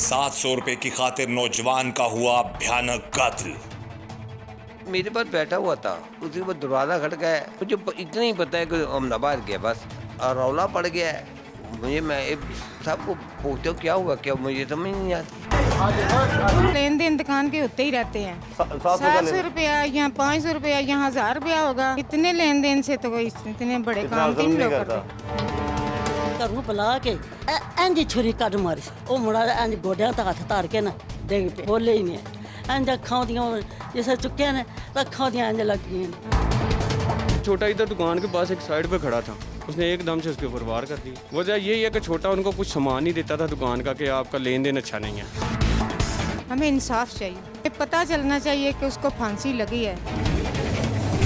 700 रुपए की खातिर नौजवान का हुआ भयानक कत्ल। मेरे पास बैठा हुआ था, उसके बाद दरवाज़ा खटका है। मुझे इतना ही पता है कि अहमदाबाद गया बस, और रौला पड़ गया है। मुझे मैं सबको पूछता हूँ क्या हुआ, क्या मुझे समझ नहीं आती। लेन देन दुकान के होते ही रहते हैं। 700 रुपया या 500 रुपया या 1000 रुपया होगा। इतने लेन देन से तो कोई इतने बड़े काम तीन लोग करते। घरों बुला के इंज छुरी कट मारी, वो मुड़ा इंज गोडिया तक हथ तार के ना डिग पे, बोले ही नहीं। इंज अखा दियाँ जैसे चुके ने, अखा दियाँ इंज लग गई। छोटा इधर दुकान के पास एक साइड पे खड़ा था, उसने एकदम से उसके ऊपर वार कर दी। वजह यही है कि छोटा उनको कुछ सामान नहीं देता था दुकान का कि आपका लेन देन अच्छा नहीं है। हमें इंसाफ चाहिए, पता चलना चाहिए कि उसको फांसी लगी है।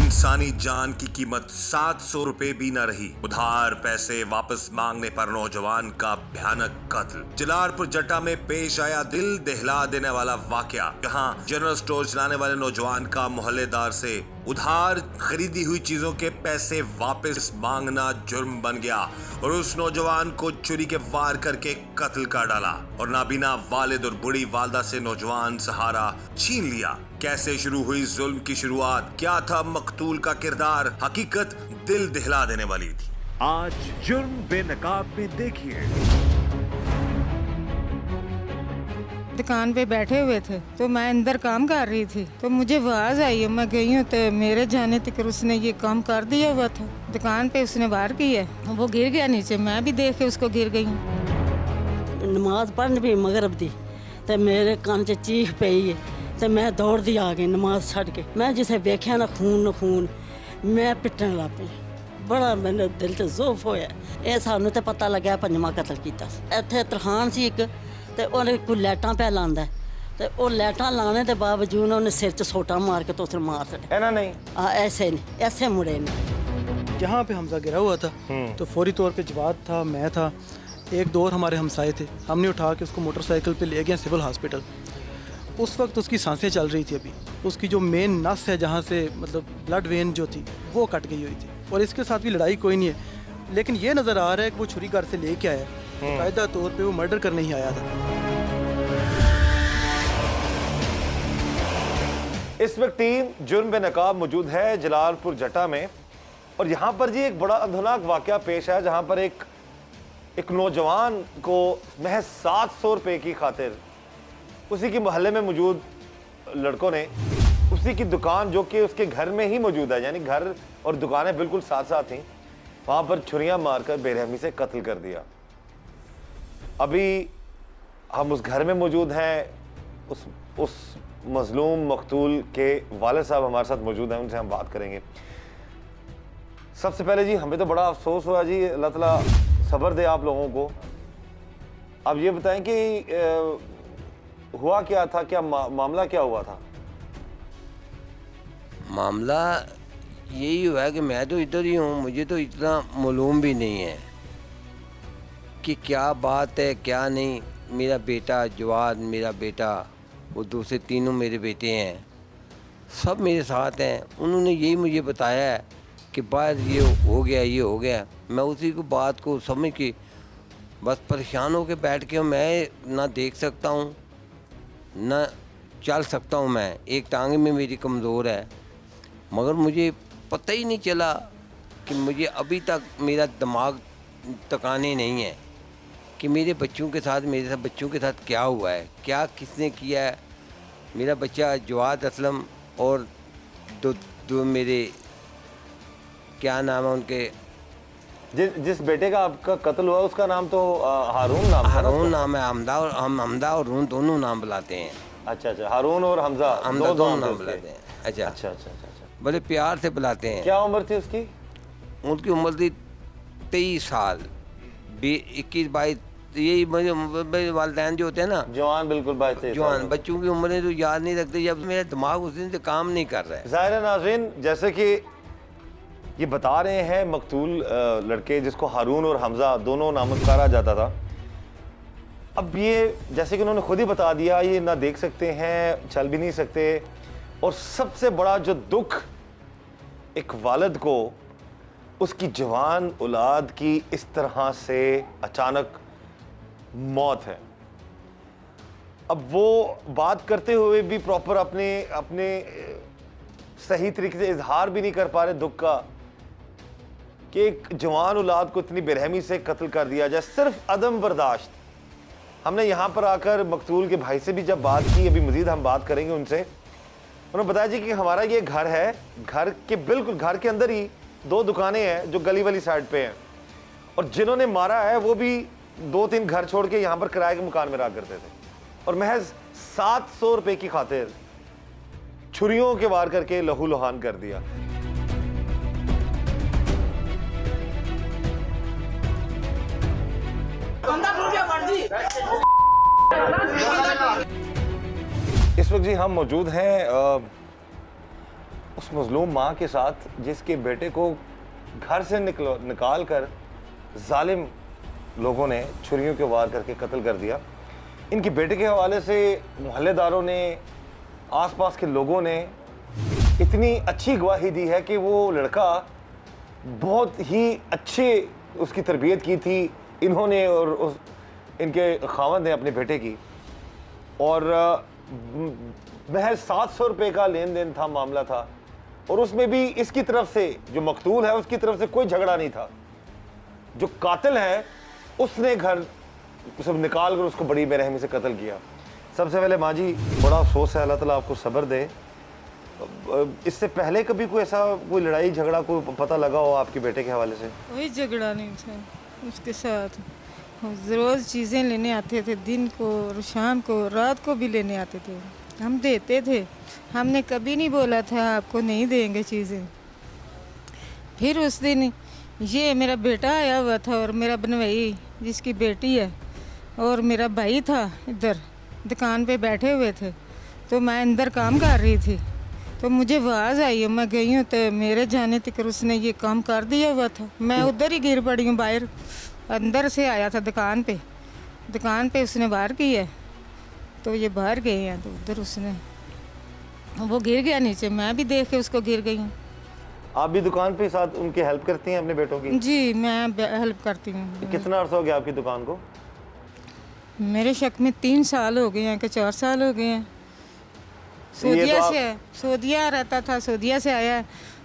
इंसानी जान की कीमत 700 रुपए भी न रही। उधार पैसे वापस मांगने पर नौजवान का भयानक कत्ल। जलालपुर जट्टा में पेश आया दिल दहला देने वाला वाकया, जहां जनरल स्टोर चलाने वाले नौजवान का मोहल्लेदार से उधार खरीदी हुई चीजों के पैसे वापस मांगना जुर्म बन गया और उस नौजवान को छुरी के वार करके कत्ल कर डाला और नाबीना वालिद और बूढ़ी वालदा से नौजवान सहारा छीन लिया। कैसे शुरू हुई जुल्म की शुरुआत, क्या था मकतूल का किरदार, हकीकत दिल दहला देने वाली थी। आज जुर्म बेनकाब में देखिए। दुकान पे बैठे हुए थे तो मैं अंदर काम कर रही थी, तो मुझे आवाज आई है, मैं गई हूँ तो मेरे जाने तक उसने ये काम कर दिया हुआ था। दुकान पे उसने वार किया, वो गिर गया नीचे, मैं भी देख के उसको गिर गई हूँ। नमाज पढ़न भी मगरब दी तो मेरे कान च चीख पई है, तो मैं दौड़ दी आ गई नमाज छड़ के। मैं जिसे देखा ना खून मैं पिटन लग पई। बड़ा मेरे दिल से जोफ होया। ये सानू तो पता लग्या पंजवां कतल किया। इत्थे तरखान सी एक, ते उन्हें कोई लाइटां पै लांदा ते वो लाइटां लाने के बावजूद उन्हें सिर च सोटा मार के तो उसे मार छड़े। नहीं ऐसे नहीं, ऐसे मुड़े ने। जहाँ पे हमजा गिरा हुआ था तो फौरी तौर पे जवाद था, मैं था, एक दो और हमारे हमसाए थे। हमने उठा के उसको मोटरसाइकिल पे ले गए सिविल हॉस्पिटल। उस वक्त उसकी सांसें चल रही थी। अभी उसकी जो मेन नस है जहाँ से मतलब ब्लड वेन जो थी वो कट गई हुई थी और इसके साथ भी लड़ाई कोई नहीं है, लेकिन ये नज़र आ रहा है कि वो छुरी घर से लेके आया, कायदा तौर पे वो मर्डर करने ही आया था। इस वक्त टीम जुर्म बेनकाब मौजूद है जलालपुर जट्टा में और यहाँ पर जी एक बड़ा अंधनाक वाकया पेश है, जहाँ पर एक नौजवान को महज 700 रुपये की खातिर उसी के मोहल्ले में मौजूद लड़कों ने उसी की दुकान जो कि उसके घर में ही मौजूद है, यानी घर और दुकानें बिल्कुल साथ साथ थीं, वहाँ पर छुरियाँ मारकर बेरहमी से कत्ल कर दिया। अभी हम उस घर में मौजूद हैं, उस मजलूम मकतूल के वालिद साहब हमारे साथ मौजूद हैं, उनसे हम बात करेंगे। सबसे पहले जी हमें तो बड़ा अफसोस हुआ जी, अल्लाह ताला सब्र दे आप लोगों को। अब ये बताएं कि हुआ क्या था, क्या मामला क्या हुआ था? मामला यही हुआ है कि मैं तो इधर ही हूँ, मुझे तो इतना मालूम भी नहीं है कि क्या बात है क्या नहीं। मेरा बेटा जवाद, मेरा बेटा, वो दूसरे तीनों मेरे बेटे हैं, सब मेरे साथ हैं। उन्होंने यही मुझे बताया है कि बाहर ये हो गया, ये हो गया। मैं उसी को बात को समझ के बस परेशान हो के बैठ के मैं ना देख सकता हूँ ना चल सकता हूँ। मैं एक टांग में मेरी कमज़ोर है, मगर मुझे पता ही नहीं चला कि मुझे अभी तक मेरा दिमाग टकाने नहीं है कि मेरे बच्चों के साथ, मेरे साथ बच्चों के साथ क्या हुआ है, क्या किसने किया है। मेरा बच्चा जवाद असलम और दो मेरे क्या नाम है उनके, जिस बेटे का आपका कत्ल हुआ उसका नाम तो हारून नाम है। हमदा और रून दोनों नाम बुलाते हैं। अच्छा, हारून और हमजा दोनों नाम बुलाते हैं। अच्छा, बड़े प्यार से बुलाते हैं। क्या उम्र थी उसकी? उनकी उम्र थी 23 साल, 21-22। यही मेरे वालिदैन जो होते हैं ना, जवान, बिल्कुल जवान बच्चों की उम्रें तो याद नहीं रखते जब मेरा दिमाग उस दिन से काम नहीं कर रहा है। ज़ाहिर है नाज़रीन, जैसे कि ये बता रहे हैं मकतूल लड़के जिसको हारून और हमजा दोनों नाम पुकारा जाता था, अब ये जैसे कि उन्होंने खुद ही बता दिया, ये ना देख सकते हैं, चल भी नहीं सकते। और सबसे बड़ा जो दुख एक वालिद को उसकी जवान औलाद की इस तरह से अचानक मौत है। अब वो बात करते हुए भी प्रॉपर अपने अपने सही तरीके से इजहार भी नहीं कर पा रहे दुख का कि एक जवान औलाद को इतनी बेरहमी से कत्ल कर दिया जाए, सिर्फ अदम बर्दाश्त। हमने यहाँ पर आकर मकतूल के भाई से भी जब बात की, अभी मजीद हम बात करेंगे उनसे, उन्होंने बताया जी कि हमारा ये घर है, घर के बिल्कुल घर के अंदर ही 2 दुकानें हैं जो गली वाली साइड पे हैं, और जिन्होंने मारा है वो भी 2-3 घर छोड़ के यहाँ पर किराए के मकान में रहा करते थे, और महज 700 रुपए की खातिर छुरियों के वार करके लहू लुहान कर दिया। इस वक्त जी हम मौजूद हैं उस मजलूम माँ के साथ जिसके बेटे को घर से निकाल कर जालिम लोगों ने छुरियों के वार करके कत्ल कर दिया। इनके बेटे के हवाले से मोहल्लेदारों ने, आसपास के लोगों ने इतनी अच्छी गवाही दी है कि वो लड़का बहुत ही अच्छे उसकी तरबियत की थी इन्होंने और इनके खावंद ने अपने बेटे की, और महज 700 रुपये का लेन देन था, मामला था, और उसमें भी इसकी तरफ से जो मकतूल है उसकी तरफ से कोई झगड़ा नहीं था। जो कातिल है उसने घर सब निकाल कर उसको बड़ी बेरहमी से कत्ल किया। सबसे पहले माँ जी बड़ा अफसोस है, अल्लाह ताला आपको सब्र दे। इससे पहले कभी कोई ऐसा कोई लड़ाई झगड़ा कोई पता लगा हो आपके बेटे के हवाले से? कोई झगड़ा नहीं था उसके साथ। रोज़ चीज़ें लेने आते थे, दिन को और शाम को, रात को भी लेने आते थे, हम देते थे। हमने कभी नहीं बोला था आपको नहीं देंगे चीज़ें। फिर उस दिन ये मेरा बेटा आया हुआ था और मेरा बनवाई जिसकी बेटी है और मेरा भाई था, इधर दुकान पे बैठे हुए थे, तो मैं अंदर काम कर रही थी, तो मुझे आवाज़ आई है, मैं गई हूँ तो मेरे जाने तक उसने ये काम कर दिया हुआ था। मैं उधर ही गिर पड़ी हूँ, बाहर अंदर से आया था दुकान पे उसने वार किया, तो ये बाहर गए हैं, तो उधर उसने वो गिर गया नीचे, मैं भी देख के उसको गिर गई हूँ। आप भी दुकान पे साथ उनके हेल्प करती हैं अपने बेटों की? जी मैं हेल्प करती हूँ। कितना अर्सा हो गया आपकी दुकान को? मेरे शक में 3 साल हो गए हैं कि 4 साल हो गए हैं। सऊदिया से सऊदिया रहता था, सऊदिया से आया,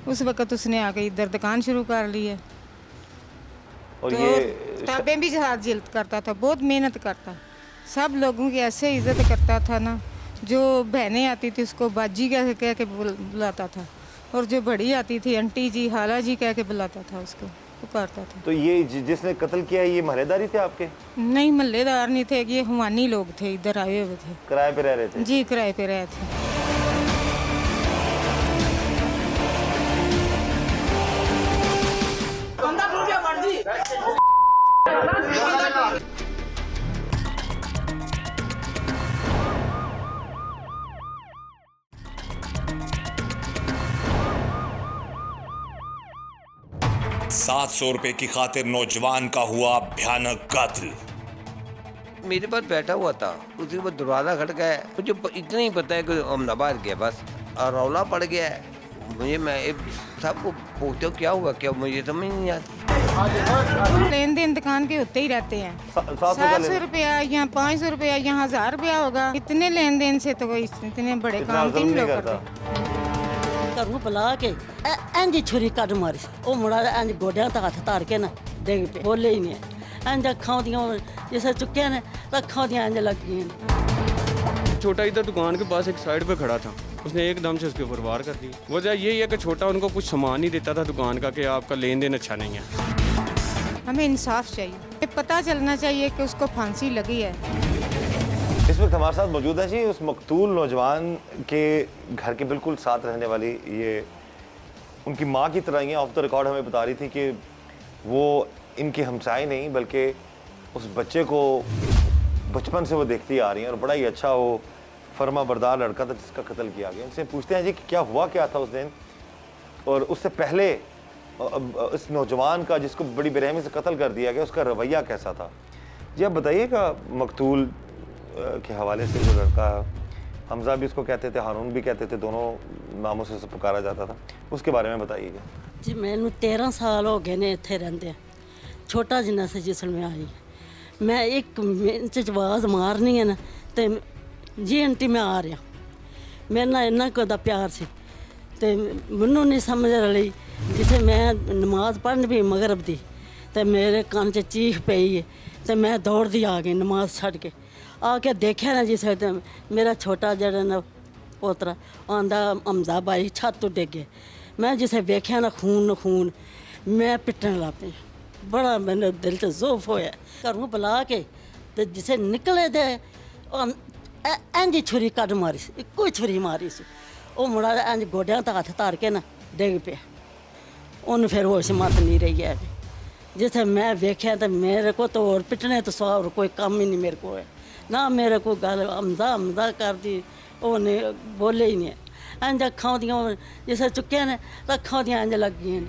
उस वक़्त उसने आके इधर दुकान शुरू कर ली है। और तो ये किताबें भी हाथ जिल्द करता था, बहुत मेहनत करता, सब लोगों की ऐसे इज्जत करता था ना। जो बहनें आती थी उसको बाजी कह के बुलाता था, और जो बड़ी आती थी आंटी जी, हाला जी कह के बुलाता था, उसको पुकारता था। तो ये जिसने कत्ल किया ये महल्लेदारी थे आपके? नहीं, महल्लेदार नहीं थे, ये हुमानी लोग थे, इधर आए हुए थे, किराए पे रह रहे थे? जी किराए पे रहे थे। ₹700 की खातिर नौजवान का हुआ भयानक कत्ल। मेरे पास बैठा हुआ था, उसके बाद दरवाज़ा खटका है, मुझे इतना ही पता है कि अहमदाबाद गया बस, और रौला पड़ गया है। मुझे मैं सबको पूछते हो क्या हुआ, क्या मुझे समझ नहीं आती। लेन देन दुकान के होते ही रहते हैं, 700 रुपया या 500 रुपया या 1000 रुपया होगा। इतने लेन देन से तो कोई इतने बड़े काम तीन लोग करते। घरों बुला के इंज छुरी कट मारी, वो मुड़ा इंज गोड्या तक हथ धर के ना डिग पे, बोले ही नहीं। इंज अखा जिसे चुके ने अखा इंज लग गई। छोटा इधर दुकान के पास एक साइड पे खड़ा था, उसने एकदम से उसके ऊपर वार कर दी। वजह यही है कि छोटा उनको कुछ सामान नहीं देता था दुकान का कि आपका लेन देन अच्छा नहीं है। हमें इंसाफ चाहिए, पता चलना चाहिए कि उसको फांसी लगी है। इस वक्त हमारे साथ मौजूद है जी उस मकतूल नौजवान के घर के बिल्कुल साथ रहने वाली, ये उनकी माँ की तरह ही ऑफ द रिकॉर्ड हमें बता रही थी कि वो इनके हमसाए नहीं बल्कि उस बच्चे को बचपन से वो देखती आ रही हैं, और बड़ा ही अच्छा वो फर्मा बरदार लड़का था जिसका कत्ल किया गया। इनसे पूछते हैं जी कि क्या हुआ क्या था उस दिन, और उससे पहले इस नौजवान का जिसको बड़ी बेरहमी से कत्ल कर दिया गया उसका रवैया कैसा था। जी आप बताइएगा, मकतूल के हवाले से जो लड़का, हमजा भी उसको कहते थे, हारून भी कहते थे, दोनों नामों से पुकारा जाता था, उसके बारे में बताइएगा। जी मैनू 13 साल हो गए ने इत्थे रहंदे, छोटा जिन्ना से जिसल में आई, मैं एक मिनट च आवाज़ मारनी है ना तो ਜੀ ਆਂਟੀ ਮੈਂ ਆ ਰਿਹਾ। ਮੇਰੇ ਨਾਲ ਇੰਨਾ ਕੁ ਉਹਦਾ ਪਿਆਰ ਸੀ ਤੇ ਮੈਨੂੰ ਨਹੀਂ ਸਮਝ ਰਹੀ। ਜਿੱਥੇ ਮੈਂ ਨਮਾਜ਼ ਪੜ੍ਹਨ ਵੀ ਮਗਰਬ ਦੀ ਤੇ ਮੇਰੇ ਕੰਨ 'ਚ ਚੀਖ ਪਈ ਹੈ ਤੇ ਮੈਂ ਦੌੜਦੀ ਆ ਗਈ ਨਮਾਜ਼ ਛੱਡ ਕੇ। ਆ ਕੇ ਦੇਖਿਆ ਨਾ ਜਿਸ ਵੇਲੇ ਮੇਰਾ ਛੋਟਾ ਜਿਹੜਾ ਨਾ ਪੋਤਰਾ ਆਂਦਾ ਹਮਜ਼ਾ ਬਾਈ ਛੱਤ ਤੋਂ ਡਿੱਗ ਗਿਆ। ਮੈਂ ਜਿਸੇ ਵੇਖਿਆ ਨਾ ਖੂਨ ਮੈਂ ਪਿੱਟਣ ਲੱਗ ਪਈ। ਬੜਾ ਮੈਨੂੰ ਦਿਲ 'ਚ ਜ਼ੋਫ ਹੋਇਆ। ਘਰੋਂ ਬੁਲਾ ਕੇ ਤੇ ਜਿਸੇ ਨਿਕਲੇ ਦੇ ਇੰਝ ਛੁਰੀ ਕੱਢ ਮਾਰੀ ਸੀ, ਇੱਕੋ ਹੀ ਛੁਰੀ ਮਾਰੀ ਸੀ। ਉਹ ਮੁੰਡਾ ਇੰਝ ਗੋਡਿਆਂ ਤੇ ਹੱਥ ਧਰ ਕੇ ਨਾ ਡਿੱਗ ਪਿਆ। ਉਹਨੂੰ ਫਿਰ ਹੋਸ਼ ਮੱਤ ਨਹੀਂ ਰਹੀ ਹੈ। ਜਿੱਥੇ ਮੈਂ ਵੇਖਿਆ ਤਾਂ ਮੇਰੇ ਕੋਲ ਤਾਂ ਹੋਰ ਪਿੱਟਣੇ ਤੋਂ ਸਿਵਾ ਹੋਰ ਕੋਈ ਕੰਮ ਹੀ ਨਹੀਂ ਮੇਰੇ ਕੋਲ ਹੈ। ਨਾ ਮੇਰੇ ਕੋਲ ਗੱਲ ਹਮਜ਼ਾ ਕਰਦੀ, ਉਹਨੇ ਬੋਲੇ ਹੀ ਨਹੀਂ। ਇੰਝ ਅੱਖਾਂ ਦੀਆਂ ਜਿਸੇ ਚੁੱਕਿਆ ਨੇ ਤਾਂ ਅੱਖਾਂ ਦੀਆਂ ਇੰਝ ਲੱਗ ਗਈਆਂ ਨੇ।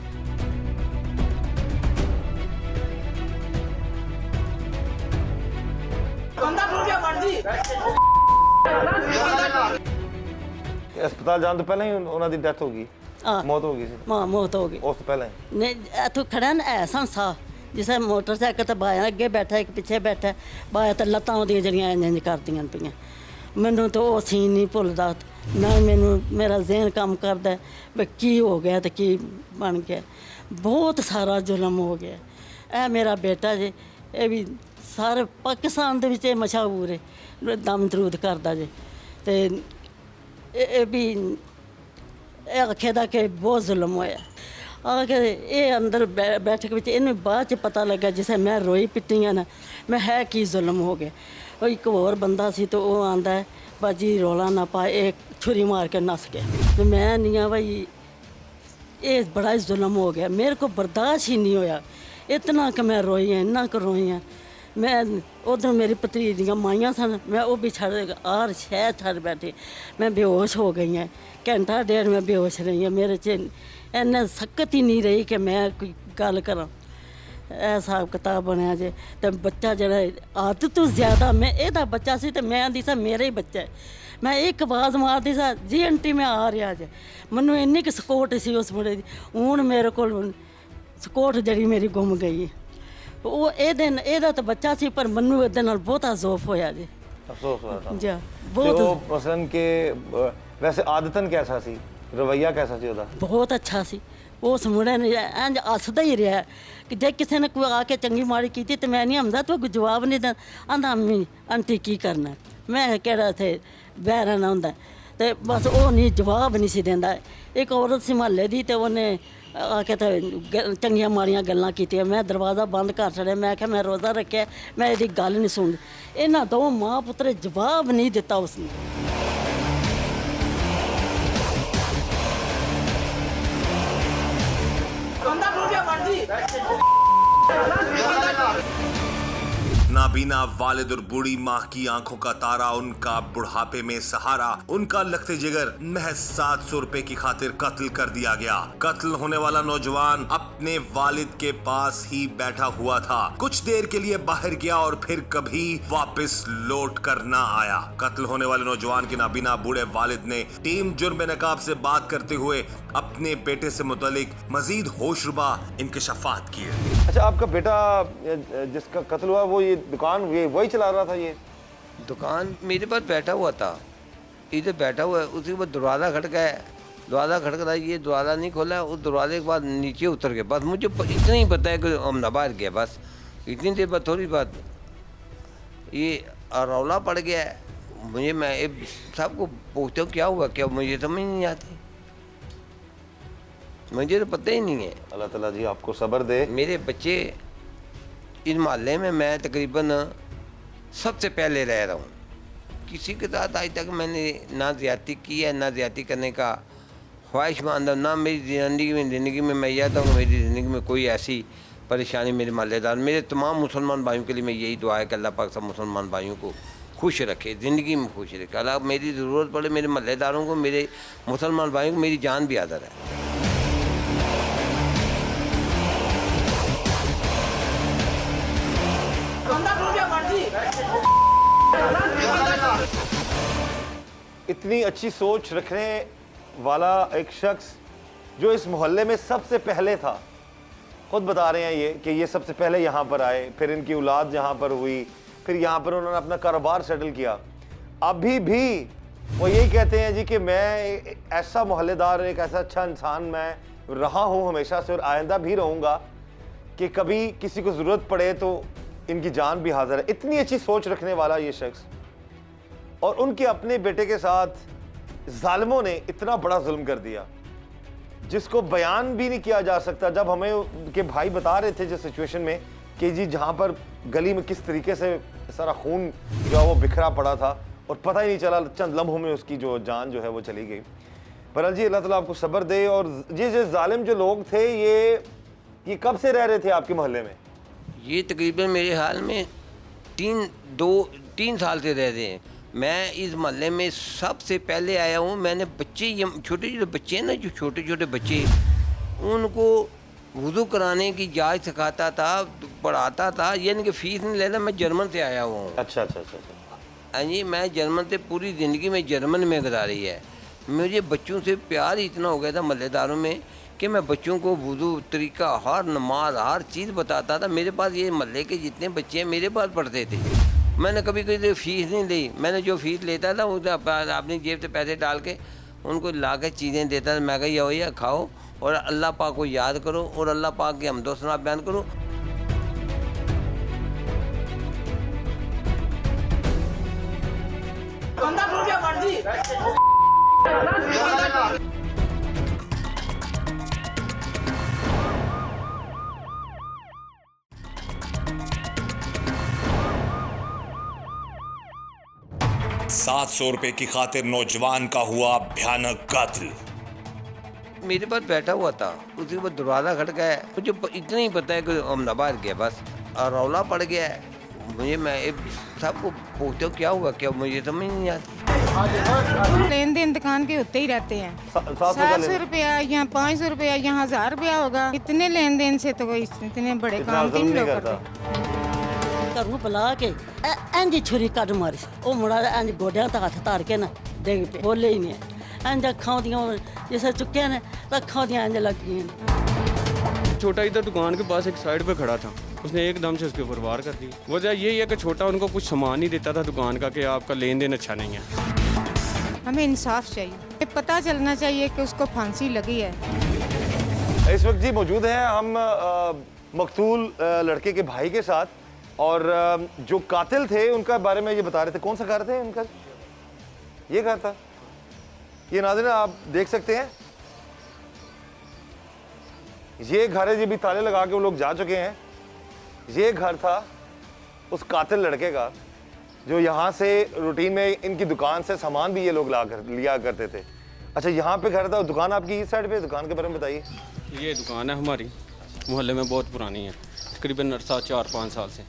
ਹਸਪਤਾਲ ਜਾਣ ਤੋਂ ਪਹਿਲਾਂ ਹੀ ਉਹਨਾਂ ਦੀ ਡੈਥ ਹੋ ਗਈ, ਮੌਤ ਹੋ ਗਈ ਸੀ। ਮਾਂ ਮੌਤ ਹੋ ਗਈ ਉਸ ਤੋਂ ਪਹਿਲਾਂ ਹੀ ਨਹੀਂ। ਇੱਥੋਂ ਖੜਾ ਨਾ ਐਸਾ ਸਾ ਜਿਸੇ ਮੋਟਰਸਾਈਕਲ ਤੇ ਬਾਇਆ ਅੱਗੇ ਬੈਠਾ ਇੱਕ ਪਿੱਛੇ ਬੈਠਾ। ਬਾਇਆ ਤਾਂ ਲੱਤਾਂ ਉਹਦੀਆਂ ਜਿਹੜੀਆਂ ਇੰਝ ਕਰਦੀਆਂ ਪਈਆਂ। ਮੈਨੂੰ ਤਾਂ ਉਹ ਸੀਨ ਨਹੀਂ ਭੁੱਲਦਾ। ਨਾ ਮੈਨੂੰ ਮੇਰਾ ਜ਼ਿਹਨ ਕੰਮ ਕਰਦਾ ਵੀ ਕੀ ਹੋ ਗਿਆ ਤੇ ਕੀ ਬਣ ਗਿਆ। ਬਹੁਤ ਸਾਰਾ ਜ਼ੁਲਮ ਹੋ ਗਿਆ। ਇਹ ਮੇਰਾ ਬੇਟਾ ਜੇ, ਇਹ ਵੀ ਸਾਰੇ ਪਾਕਿਸਤਾਨ ਦੇ ਵਿੱਚ ਮਸ਼ਹੂਰ ਹੈ, ਦਮ ਦਰੂਦ ਕਰਦਾ ਜੇ। ਤੇ ਇਹ ਵੀ ਇਹ ਆਖਿਆ ਦਾ ਕਿ ਬਹੁਤ ਜ਼ੁਲਮ ਹੋਇਆ। ਆ ਕੇ ਇਹ ਅੰਦਰ ਬੈਠਕ ਵਿੱਚ ਇਹਨੂੰ ਬਾਅਦ 'ਚ ਪਤਾ ਲੱਗਾ ਜਿਸੇ ਮੈਂ ਰੋਈ ਪਿੱਟੀਆਂ ਨਾ ਮੈਂ ਹੈ ਕੀ ਜ਼ੁਲਮ ਹੋ ਗਿਆ। ਉਹ ਇੱਕ ਹੋਰ ਬੰਦਾ ਸੀ ਤੇ ਉਹ ਆਂਦਾ ਬਾਜੀ ਰੌਲਾ ਨਾ ਪਾ, ਇਹ ਛੁਰੀ ਮਾਰ ਕੇ ਨੱਸ ਗਿਆ। ਤੇ ਮੈਂ ਨਹੀਂ ਆ ਭਾਈ, ਇਹ ਬੜਾ ਹੀ ਜ਼ੁਲਮ ਹੋ ਗਿਆ। ਮੇਰੇ ਕੋ ਬਰਦਾਸ਼ਤ ਹੀ ਨਹੀਂ ਹੋਇਆ। ਇਤਨਾ ਕਿ ਮੈਂ ਰੋਈ ਹਾਂ, ਇੰਨਾ ਕੁ ਰੋਈ ਹਾਂ। ਮੈਂ ਉਧਰ ਮੇਰੀ ਭਤੀਜੀ ਦੀਆਂ ਮਾਈਆਂ ਸਨ, ਮੈਂ ਉਹ ਵੀ ਛੱਡ ਆਰ ਸ਼ਹਿਰ ਛੱਡ ਬੈਠੇ। ਮੈਂ ਬੇਹੋਸ਼ ਹੋ ਗਈ ਹਾਂ। ਘੰਟਾ ਡੇਢ ਮੈਂ ਬੇਹੋਸ਼ ਰਹੀ ਹਾਂ। ਮੇਰੇ 'ਚ ਇੰਨਾ ਸਖਤ ਹੀ ਨਹੀਂ ਰਹੀ ਕਿ ਮੈਂ ਕੋਈ ਗੱਲ ਕਰਾਂ। ਇਹ ਹਿਸਾਬ ਕਿਤਾਬ ਬਣਿਆ ਜੇ। ਤੇ ਬੱਚਾ ਜਿਹੜਾ ਆਦਤ ਤੋਂ ਜ਼ਿਆਦਾ ਮੈਂ ਇਹਦਾ ਬੱਚਾ ਸੀ ਤੇ ਮੈਂ ਆਂਦੀ ਸਾਂ ਮੇਰਾ ਹੀ ਬੱਚਾ ਹੈ। ਮੈਂ ਇੱਕ ਆਵਾਜ਼ ਮਾਰਦੀ ਸਾਂ ਜੀ ਆਂਟੀ ਮੈਂ ਆ ਰਿਹਾ ਜੇ। ਮੈਨੂੰ ਇੰਨੀ ਕੁ ਸਕੋਟ ਸੀ ਉਸ ਮੁੰਡੇ ਦੀ। ਹੁਣ ਮੇਰੇ ਕੋਲ ਸਕੋਟ ਜਿਹੜੀ ਮੇਰੀ ਗੁੰਮ ਗਈ ਹੈ। ਉਹ ਇਹਦਾ ਤਾਂ ਬੱਚਾ ਸੀ ਪਰ ਮੈਨੂੰ ਇਹਦੇ ਨਾਲ ਬਹੁਤਾ ਜ਼ੋਫ ਹੋਇਆ ਜੀ। ਅਫਸੋਸ ਹੋਇਆ था। ਜੀ ਬਹੁਤ ਬਹੁਤ ਮਸलन ਕਿ ਵੈਸੇ ਆਦਤਨ ਕੈਸਾ ਸੀ, ਰਵੱਈਆ ਕੈਸਾ ਸੀ ਉਹਦਾ? ਬਹੁਤ ਅੱਛਾ ਸੀ। ਉਸ ਮੁੰਡੇ ਨੇ ਇੰਝ ਹੱਸਦਾ ਹੀ ਰਿਹਾ ਕਿ ਜੇ ਕਿਸੇ ਨੇ ਕੋਈ ਆ ਕੇ ਚੰਗੀ ਮਾੜੀ ਕੀਤੀ ਤੇ ਮੈਂ ਨਹੀਂ ਹਮਦਾ ਤੂੰ ਕੋਈ ਜਵਾਬ ਨਹੀਂ ਦਿੰਦਾ। ਆਂਦਾ ਅੰਮੀ ਆਂਟੀ ਕੀ ਕਰਨਾ। ਮੈਂ ਕਿਹੜਾ ਇੱਥੇ ਬਹਿਰਾ ਨਾ ਹੁੰਦਾ ਤੇ ਬਸ ਉਹ ਨਹੀਂ ਜਵਾਬ ਨਹੀਂ ਸੀ ਦਿੰਦਾ। ਇੱਕ ਔਰਤ ਸੀ ਮਹੱਲੇ ਦੀ ਤੇ ਉਹਨੇ ਆ ਕੇ ਤੇ ਚੰਗੀਆਂ ਮਾੜੀਆਂ ਗੱਲਾਂ ਕੀਤੀਆਂ। ਮੈਂ ਦਰਵਾਜ਼ਾ ਬੰਦ ਕਰ ਛੱਡਿਆ। ਮੈਂ ਕਿਹਾ ਮੈਂ ਰੋਜ਼ਾ ਰੱਖਿਆ, ਮੈਂ ਇਹਦੀ ਗੱਲ ਨਹੀਂ ਸੁਣਦੀ। ਇਹਨਾਂ ਦੋ ਮਾਂ ਪੁੱਤਰ ਜਵਾਬ ਨਹੀਂ ਦਿੱਤਾ ਉਸਨੇ। नाबीना वालिद और बूढ़ी माँ की आंखों का तारा, उनका बुढ़ापे में सहारा, उनका लगते जिगर महज 700 रुपए की खातिर कत्ल कर दिया गया। कत्ल होने वाला नौजवान अपने वालिद के पास ही बैठा हुआ था। कुछ देर के लिए बाहर गया और फिर कभी वापस लौट कर ना आया। कत्ल होने वाले नौजवान के नाबीना बूढ़े वालिद ने टीम जुर्म बेनकाब से बात करते हुए अपने बेटे से मुतालिक मजीद होशरुबा इंकशाफात किए। अच्छा, आपका बेटा जिसका कत्ल हुआ वो ये दुकान ये वही चला रहा था? ये दुकान मेरे पास बैठा हुआ था, इधर बैठा हुआ है। उसी के बाद दरवाज़ा खटका है, दरवाज़ा खटका, ये दरवाज़ा नहीं खोला है। उस दरवाजे के बाद नीचे उतर गया। बस मुझे इतना ही पता है कि हम बाहर गया। बस इतनी देर बाद थोड़ी बात ये रौला पड़ गया है। मुझे मैं सबको पूछता हूँ क्या हुआ, क्या मुझे समझ नहीं आती। मुझे तो पता ही नहीं है। अल्लाह ताला जी आपको सब्र दे। मेरे बच्चे इस मोहल्ले में मैं तकरीबन सबसे पहले रह रहा हूँ। किसी के साथ आज तक मैंने ना ज़्यादती की है, ना ज़्यादती करने का ख्वाहिशमंद, ना मेरी ज़िंदगी में मैं यह था मेरी ज़िंदगी में कोई ऐसी परेशानी मेरे मोहल्लेदार, मेरे तमाम मुसलमान भाइयों के लिए मैं यही दुआ है कि अल्लाह पाक सब मुसलमान भाइयों को खुश रखे, ज़िंदगी में खुश रखे। अल्लाह मेरी ज़रूरत पड़े मेरे मोहल्लेदारों को, मेरे मुसलमान भाइयों को मेरी जान भी आदर है। इतनी अच्छी सोच रखने वाला एक शख्स जो इस मोहल्ले में सबसे पहले था, खुद बता रहे हैं ये कि ये सबसे पहले यहाँ पर आए, फिर इनकी औलाद यहाँ पर हुई, फिर यहाँ पर उन्होंने अपना कारोबार सेटल किया। अभी भी वो यही कहते हैं जी कि मैं ऐसा मोहल्लेदार, एक ऐसा अच्छा इंसान मैं रहा हूँ हमेशा से और आइंदा भी रहूँगा कि कभी किसी को ज़रूरत पड़े तो इनकी जान भी हाजिर है। इतनी अच्छी सोच रखने वाला ये शख्स, और उनके अपने बेटे के साथ जालिमों ने इतना बड़ा जुल्म कर दिया जिसको बयान भी नहीं किया जा सकता। जब हमें उनके भाई बता रहे थे जिस सिचुएशन में कि जी जहाँ पर गली में किस तरीके से सारा खून जो है वो बिखरा पड़ा था और पता ही नहीं चला, चंद लम्हों में उसकी जो जान जो है वो चली गई। बहरहाल जी अल्लाह ताला आपको सब्र दे। और ये जालिम जो लोग थे ये कब से रह रहे थे आपके मोहल्ले में? ये तकरीबन मेरे हाल में 3 साल से रह रहे हैं। मैं इस मोहल्ले में सबसे पहले आया हूँ। मैंने बच्चे, ये छोटे छोटे बच्चे हैं ना, जो छोटे छोटे बच्चे, उनको वुज़ू कराने की जाच सिखाता था, पढ़ाता था। यानी कि फ़ीस नहीं लेता। मैं जर्मन से आया हुआ हूँ। अच्छा अच्छा अच्छा। हाँ जी, मैं जर्मन से पूरी ज़िंदगी में जर्मन में गुजारी है। मुझे बच्चों से प्यार ही इतना हो गया था मोहल्लेदारों में कि मैं बच्चों को वुज़ू तरीका, हर नमाज, हर चीज़ बताता था। मेरे पास ये मोहल्ले के जितने बच्चे हैं मेरे पास पढ़ते थे। मैंने कभी कोई फ़ीस नहीं ली। मैंने जो फ़ीस लेता था वो अपनी जेब से पैसे डाल के उनको ला के चीज़ें देता था। मैं कही आओ या खाओ और अल्लाह पाक को याद करो और अल्लाह पाक के हमदो सना बयान करो। ₹700 की खातिर नौजवान का हुआ भयानक कत्ल। मेरे पास बैठा हुआ था, उसके बाद दरवाज़ा खटकाया। मुझे इतना ही पता है कि अहमदाबाद गया बस, और रौला पड़ गया है। मुझे, मैं सबको पूछते हो क्या हुआ, क्या मुझे समझ नहीं आती। लेन देन दुकान के होते ही रहते हैं। 700 रुपया या 500 रुपया या 1000 रुपया होगा। इतने लेन देन से तो कोई इतने बड़े काम तीन लोग करते। घरों बुला के इंज छुरी कट मारी। वो मुड़ा इंज गोड्या तक हथ धर के ना डिग पे, बोले ही नहीं। इंज अखा जिसे चुके ने अखा इंज लग गई। छोटा इधर दुकान के पास एक साइड पे खड़ा था, उसने एकदम से उसके ऊपर वार कर दी। वजह यही है कि छोटा उनको कुछ सामान नहीं देता था दुकान का कि आपका लेन देन अच्छा नहीं है। हमें इंसाफ चाहिए, पता चलना चाहिए कि उसको फांसी लगी है। इस वक्त जी मौजूद हैं हम मकतूल लड़के के भाई के साथ, और जो कातिल थे उनका बारे में ये बता रहे थे। कौन सा घर थे उनका? ये घर था। ये नाज़रीन आप देख सकते हैं, ये घर है जी, भी ताले लगा के वो लोग जा चुके हैं। ये घर था उस कातिल लड़के का जो यहाँ से रूटीन में इनकी दुकान से सामान भी ये लोग लिया करते थे। अच्छा, यहाँ पे घर था। दुकान आपकी इस साइड पे, दुकान के बारे में बताइए। ये दुकान है हमारी मोहल्ले में, बहुत पुरानी है, तकरीबन 4-5 साल से।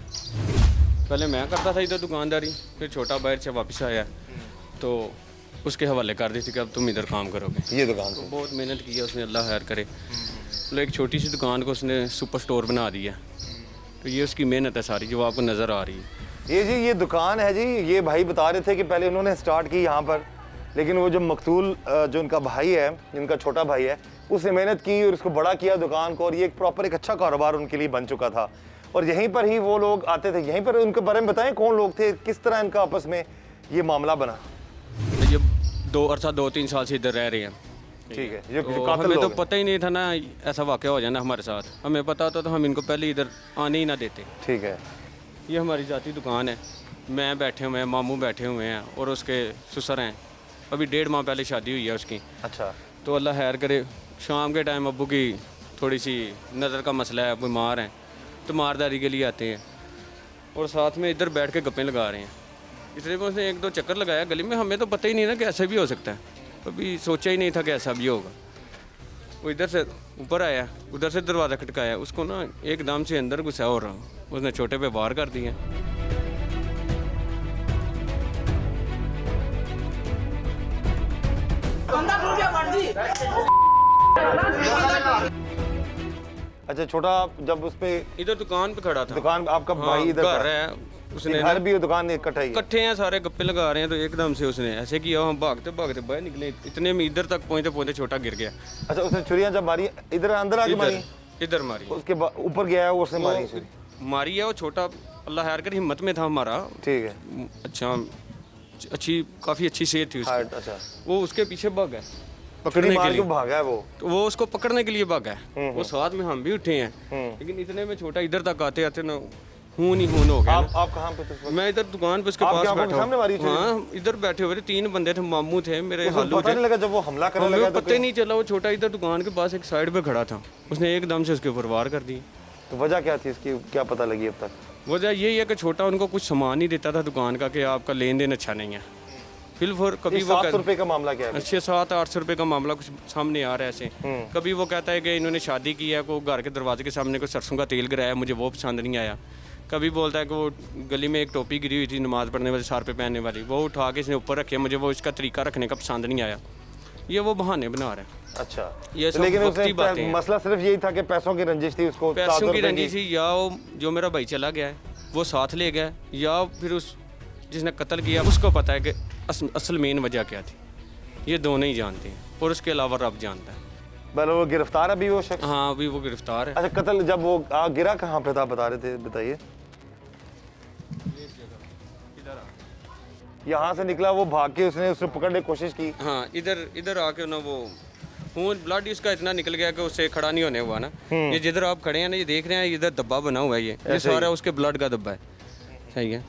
पहले मैं करता था इधर दुकानदारी, फिर छोटा बाहर से वापस आया तो उसके हवाले कर दी थी कि अब तुम इधर काम करोगे। ये दुकान तो बहुत मेहनत की है उसने, अल्लाह खैर करे। तो एक छोटी सी दुकान को उसने सुपर स्टोर बना दिया। तो ये उसकी मेहनत है सारी जो आपको नज़र आ रही है। ये जी ये दुकान है जी। ये भाई बता रहे थे कि पहले उन्होंने स्टार्ट की यहाँ पर, लेकिन वो जो मकतूल जो उनका भाई है, इनका छोटा भाई है, उसने मेहनत की और उसको बड़ा किया दुकान को, और ये एक प्रॉपर एक अच्छा कारोबार उनके लिए बन चुका था। और यहीं पर ही वो लोग आते थे। यहीं पर उनके बारे में बताएं, कौन लोग थे, किस तरह इनका आपस में ये मामला बना? तो ये 2-3 साल से इधर रह रहे हैं। ठीक है। ये तो कातिल हमें तो लोग हैं। पता ही नहीं था ना ऐसा वाक़या हो जाना हमारे साथ। हमें पता होता तो हम इनको पहले इधर आने ही ना देते। ठीक है। ये हमारी जाती दुकान है। मैं बैठे हुए हैं, मामू बैठे हुए हैं और उसके ससुर हैं। अभी 1.5 माह पहले शादी हुई है उसकी। अच्छा। तो अल्लाह खैर करे, शाम के टाइम अब्बू की थोड़ी सी नज़र का मसला है, बीमार हैं, तो मारदारी के लिए आते हैं और साथ में इधर बैठ के गप्पें लगा रहे हैं। इसलिए मैं उसने 1-2 चक्कर लगाया गली में। हमें तो पता ही नहीं ना कि ऐसा भी हो सकता है, कभी सोचा ही नहीं था कि ऐसा भी होगा। वो इधर से ऊपर आया, उधर से दरवाज़ा खटकाया, उसको ना एकदम से अंदर घुसा और उसने छोटे पे वार कर दिए। अच्छा, छोटा जब उस पे इधर दुकान पे खड़ा था। दुकान आपका भाई इधर घर था? है, उसने घर भी दुकान इकट्ठा ही है? इकट्ठे हैं सारे, गप्पे लगा रहे हैं। तो एकदम से उसने ऐसे किया, हम भागते भागते बाहर निकले। इतने में इधर तक पहुंचते पहुंचते छोटा गिर गया। अच्छा, उसने छुरियां जब मारी इधर अंदर आके मारी? इधर मारी, उसके ऊपर गया है वो, उसने मारी छुरी? मारी है वो छोटा, अल्लाह खैर कर हिम्मत में था हमारा। ठीक है। अच्छा काफ़ी अच्छी सेहत थी उसकी। हार्ट, अच्छा। वो उसके पीछे भागा है छुरी पकड़ने के मार के लिए। भागा है वो। तो वो उसको पकड़ने के लिए भागा है। वो साथ में हम भी उठे हैं, लेकिन इतने में छोटा इधर तक आते आते ना खून ही खून हो गया ना। आप कहाँ पे थे उस वक्त? मैं इधर दुकान पे उसके आपकी पास आंखों के बैठा सामने मारी छुरी? हाँ, इधर बैठे हुए थे, 3 बंदे थे, मामू थे, मेरे उसको हालू पता थे। नहीं लगा जब वो हमला करने हमें लगा तो पता ही नहीं चला। वो छोटा इधर दुकान के पास एक साइड पे खड़ा था, उसने एकदम से उसके ऊपर वार कर दी। तो वजह क्या थी इसकी, क्या पता लगी अब तक? वजह यही है कि छोटा उनको कुछ सामान ही देता था दुकान का कि आपका लेन देन अच्छा नहीं है। फिर कभी वो 700 रुपए का मामला क्या है? 600-800 रुपए का मामला कुछ सामने आ रहा है ऐसे। कभी वो कहता है कि इन्होंने शादी की है, को घर के दरवाजे के सामने कोई सरसों का तेल गिराया, मुझे वो पसंद नहीं आया। कभी बोलता है कि वो गली में एक टोपी गिरी हुई थी नमाज पढ़ने वाली, सर पे पहनने वाली, वो उठा के इसने ऊपर रखी, मुझे वो इसका तरीका रखने का पसंद नहीं आया। ये वो बहाने बना रहा है। अच्छा, ये सब लेकिन वक्ती बातें हैं। मसला सिर्फ यही था कि पैसों की रंजिश थी उसको, पैसों 700 की रुपए रंजिश थी, या वो जो मेरा भाई चला गया है वो साथ ले गया, या फिर उस जिसने कत्ल किया उसको पता है कि असल मेन वजह क्या थी। ये दोनों ही जानते हैं और उसके अलावा रब जानता है। मतलब वो गिरफ्तार अभी वो शख्स? हाँ, अभी वो गिरफ्तार है। अच्छा, कत्ल जब वो गिरा कहाँ पे था बता रहे थे, बताइए। यहाँ से निकला वो, भाग के उसने पकड़ने की कोशिश की। हाँ, इधर आके ना वो खून ब्लड इसका इतना निकल गया कि उससे खड़ा नहीं होने हुआ ना। ये जिधर आप खड़े हैं ना, ये देख रहे हैं, इधर धब्बा बना हुआ है, ये सारा उसके ब्लड का धब्बा है। सही है,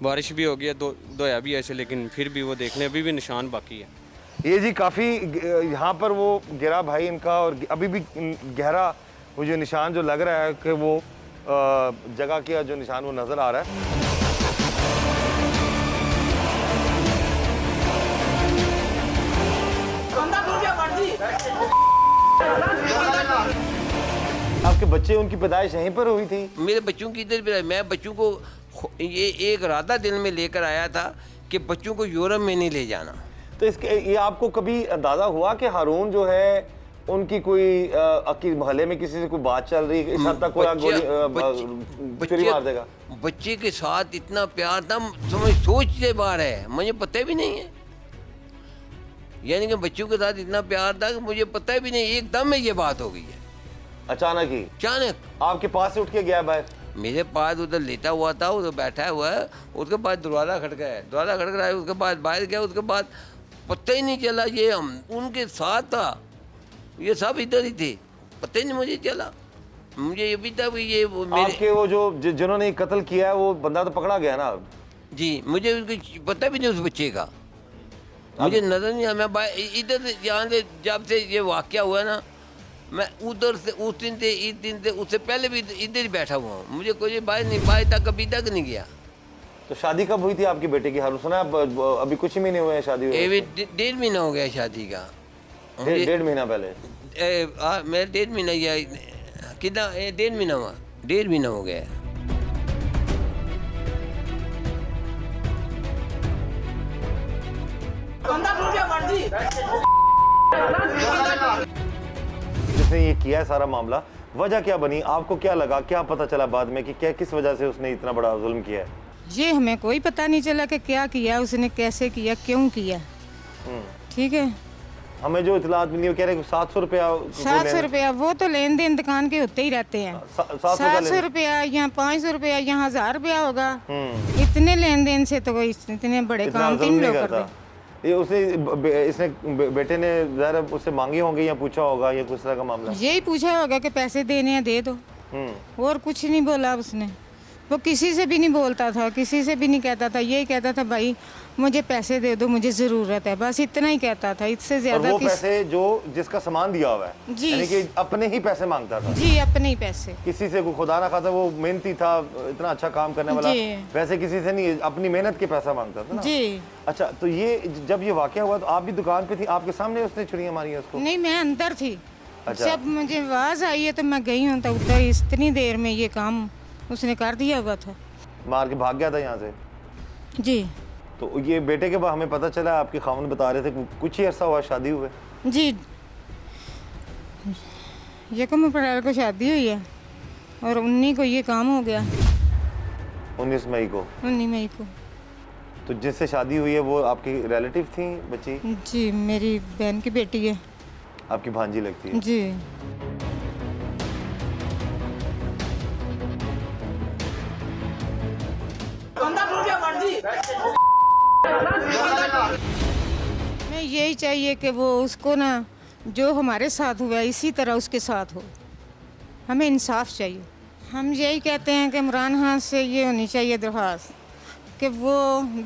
बारिश भी हो गई है, धोया भी ऐसे, लेकिन फिर भी वो देखने अभी भी निशान बाकी है। ये जी काफ़ी यहाँ पर वो गिरा भाई इनका, और अभी भी गहरा वो जो निशान जो लग रहा है कि वो जगह का जो निशान वो नज़र आ रहा है। आपके बच्चे, उनकी पैदाइश यहीं पर हुई थी? मेरे बच्चों की इधर भी, मैं बच्चों को ये एक इरादा दिल में लेकर आया था कि बच्चों को यूरोप में नहीं ले जाना। तो इसके ये आपको कभी अंदाजा हुआ कि हारून जो है उनकी कोई मोहल्ले में किसी से कोई बात चल रही है, इस हद तक कोई गोली मार देगा? बच्चे के साथ इतना प्यार था, समझ सोच से बाहर है, मुझे पता भी नहीं है। यानी कि बच्चों के साथ इतना प्यार था कि मुझे पता भी नहीं, एकदम में ये बात हो गई है अचानक ही। अचानक आपके पास से उठ के गया बाहर? मेरे पास उधर लेटा हुआ था, उधर बैठा हुआ है, उसके बाद दरवाज़ा खटकाया, दरवाज़ा खटकाया, उसके बाद बाहर गया, उसके बाद पता ही नहीं चला ये हम उनके साथ था, ये सब इधर ही थे, पता ही नहीं मुझे चला। मुझे ये भी था कि ये वो मेरे आपके वो जो जिन्होंने कत्ल किया है वो बंदा तो पकड़ा गया ना? जी, मुझे उसको पता भी नहीं उस बच्चे का, मुझे नजर नहीं आया। मैं इधर से जहाँ से जब से ये वाक़या हुआ ना, मैं उधर से उस दिन से इस दिन से उससे पहले भी इधर ही बैठा हुआ हूँ, मुझे कोई बाहर तक कभी तक नहीं गया। तो शादी कब हुई थी आपके बेटे की? हारून, सुना अभी कुछ ही महीने हुए हैं शादी हुए? 1.5 महीना हो गया शादी का। 1.5 महीना पहले? मेरा 1.5 महीना या कितना 1.5 महीना हुआ, 1.5 महीना हो गया। जिसने ये किया है सारा मामला, वजह क्या बनी? आपको क्या लगा, क्या पता चला बाद में कि क्या किस वजह से उसने इतना बड़ा जुल्म किया है? ये हमें कोई पता नहीं चला कि क्या किया उसने, कैसे किया, क्यों किया। ठीक है, हमें जो इतलात मिली वो कह रहे हैं 700 रुपया। 700 रुपया, वो तो लेन देन दुकान के होते ही रहते हैं। 700 रुपया, यहाँ 500 रुपया, यहाँ 1000 रुपया होगा। इतने लेन देन से तो कोई इतने बड़े काम तीन लोग करते। ये इसने बेटे ने ज़रा उससे मांगी होंगी या पूछा होगा, या कुछ तरह का मामला? यही पूछा होगा कि पैसे देने हैं दे दो, और कुछ नहीं बोला उसने। वो किसी से भी नहीं बोलता था, किसी से भी नहीं कहता था, यही कहता था भाई मुझे पैसे दे दो, मुझे ज़रूरत है, बस इतना ही कहता था, इससे ज़्यादा। वो पैसे जो जिसका सामान दिया हुआ है, जी, यानी कि अपने ही पैसे मांगता था? जी, अपने ही पैसे, किसी से खुदा ना खाता, वो मेहनती था, इतना अच्छा काम करने वाला, पैसे किसी से नहीं, अपनी मेहनत के पैसा मांगता था ना? जी। अच्छा, तो ये जब ये वाकया हुआ तो आप भी दुकान पे थी, आपके सामने उसने छुरियां मारी है उसको? नहीं, मैं अंदर थी। अच्छा। जब मुझे आवाज़ आई है तो मैं गई हूँ, तो उधर इतनी देर में ये काम उसने कर दिया हुआ था, मार के भाग गया था यहाँ से। जी। तो ये बेटे के बाद हमें पता चला, आपके खामन बता रहे थे कुछ ही अर्सा हुआ शादी हुए? जी, ये कम अप्रैल को शादी हुई है और 19 को ये काम हो गया। 19 मई को? 19 मई को। तो जिससे शादी हुई है वो आपकी रिलेटिव थी बच्ची? जी, मेरी बहन की बेटी है। आपकी भांजी लगती है? जी। मैं यही चाहिए कि वो उसको ना जो हमारे साथ हुआ इसी तरह उसके साथ हो। हमें इंसाफ चाहिए। हम यही कहते हैं कि इमरान खान से ये होनी चाहिए दरख्वास्त कि वो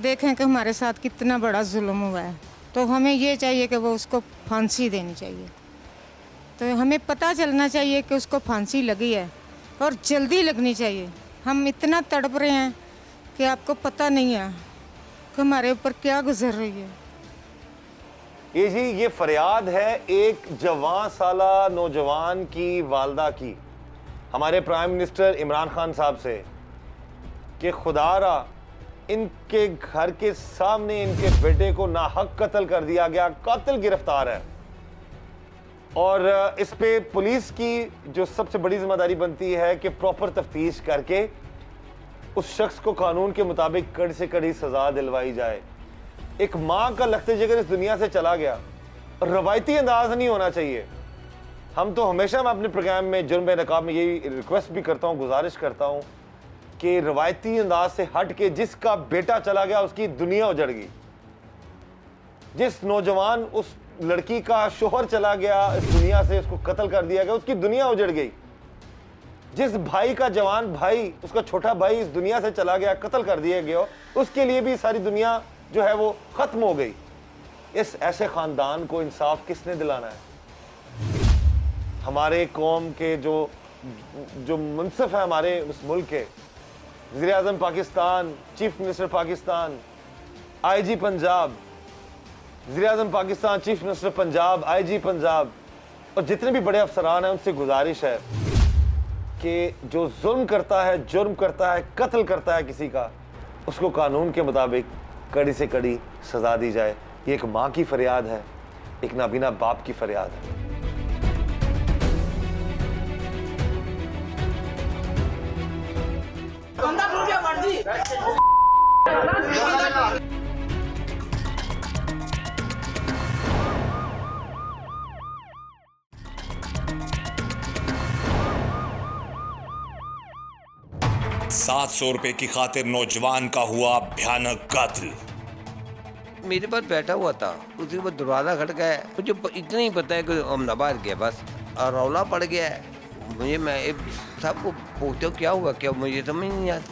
देखें कि हमारे साथ कितना बड़ा जुल्म हुआ है। तो हमें ये चाहिए कि वो उसको फांसी देनी चाहिए। तो हमें पता चलना चाहिए कि उसको फांसी लगी है और जल्दी लगनी चाहिए। हम इतना तड़प रहे हैं कि आपको पता नहीं है कि हमारे ऊपर क्या गुजर रही है। ये जी ये फरियाद है एक जवान साला नौजवान की वालदा की हमारे प्राइम मिनिस्टर इमरान खान साहब से कि खुदारा इनके घर के सामने इनके बेटे को नाहक कत्ल कर दिया गया, कातिल गिरफ्तार है। और इस पे पुलिस की जो सबसे बड़ी जिम्मेदारी बनती है कि प्रॉपर तफ्तीश करके उस शख्स को कानून के मुताबिक कड़ी से कड़ी सजा दिलवाई जाए। एक माँ का लगते जिगर इस दुनिया से चला गया, रवायती अंदाज नहीं होना चाहिए। हम तो हमेशा मैं अपने प्रोग्राम में जुर्म बेनकाब में यही रिक्वेस्ट भी करता हूँ, गुजारिश करता हूँ कि रवायती अंदाज से हट के जिसका बेटा चला गया उसकी दुनिया उजड़ गई। जिस नौजवान उस लड़की का शोहर चला गया इस दुनिया से, उसको कत्ल कर दिया गया, उसकी दुनिया उजड़ गई। जिस भाई का जवान भाई, उसका छोटा भाई इस दुनिया से चला गया, कत्ल कर दिया गया, उसके लिए भी सारी दुनिया जो है वो खत्म हो गई। इस ऐसे खानदान को इंसाफ किसने दिलाना है? हमारे कौम के जो मुनसिफ है हमारे उस मुल्क के, वज़ीर आज़म Pakistan, chief minister Pakistan, IG Punjab, वज़ीर आज़म Pakistan, chief minister Punjab, IG Punjab और जितने भी बड़े अफसरान हैं उनसे गुजारिश है कि जो जुल्म करता है, जुर्म करता है, कत्ल करता है किसी का, उसको कानून के मुताबिक कड़ी से कड़ी सजा दी जाए। ये एक माँ की फरियाद है, एक नाबीना बाप की फरियाद है। ₹700 की खातिर नौजवान का हुआ भयानक कत्ल। मेरे पास बैठा हुआ था, उसके बाद दरवाज़ा खटका है। मुझे इतना ही पता है कि अहमदाबाद गया बस, और रौला पड़ गया है। मुझे मैं सबको पूछते हो क्या हुआ, क्या मुझे समझ नहीं आती।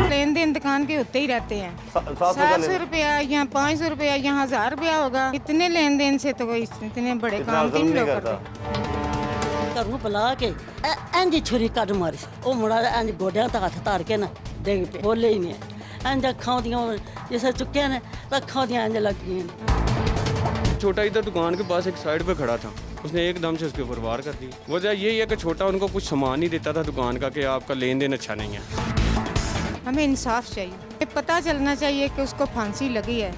लेन देन दुकान के होते ही रहते हैं। 700 रुपया या 500 रुपया या 1000 रुपया होगा। इतने लेन देन से तो कोई इतने बड़े काम तीन लोग करते। घरों बुला के इंज छुरी कट मारी, वो मुड़ा इंज गोडिया तक हथ धर के ना डिग पे, बोले ही नहीं। इंज अखा दियां जिसे चुके ने अखा दियां इंज लग गई। छोटा इधर दुकान के पास एक साइड पे खड़ा था, उसने एकदम से उसके ऊपर वार कर दी। वजह यही है कि छोटा उनको कुछ सामान नहीं देता था दुकान का कि आपका लेन देन अच्छा नहीं है। हमें इंसाफ चाहिए, पता चलना चाहिए कि उसको फांसी लगी है।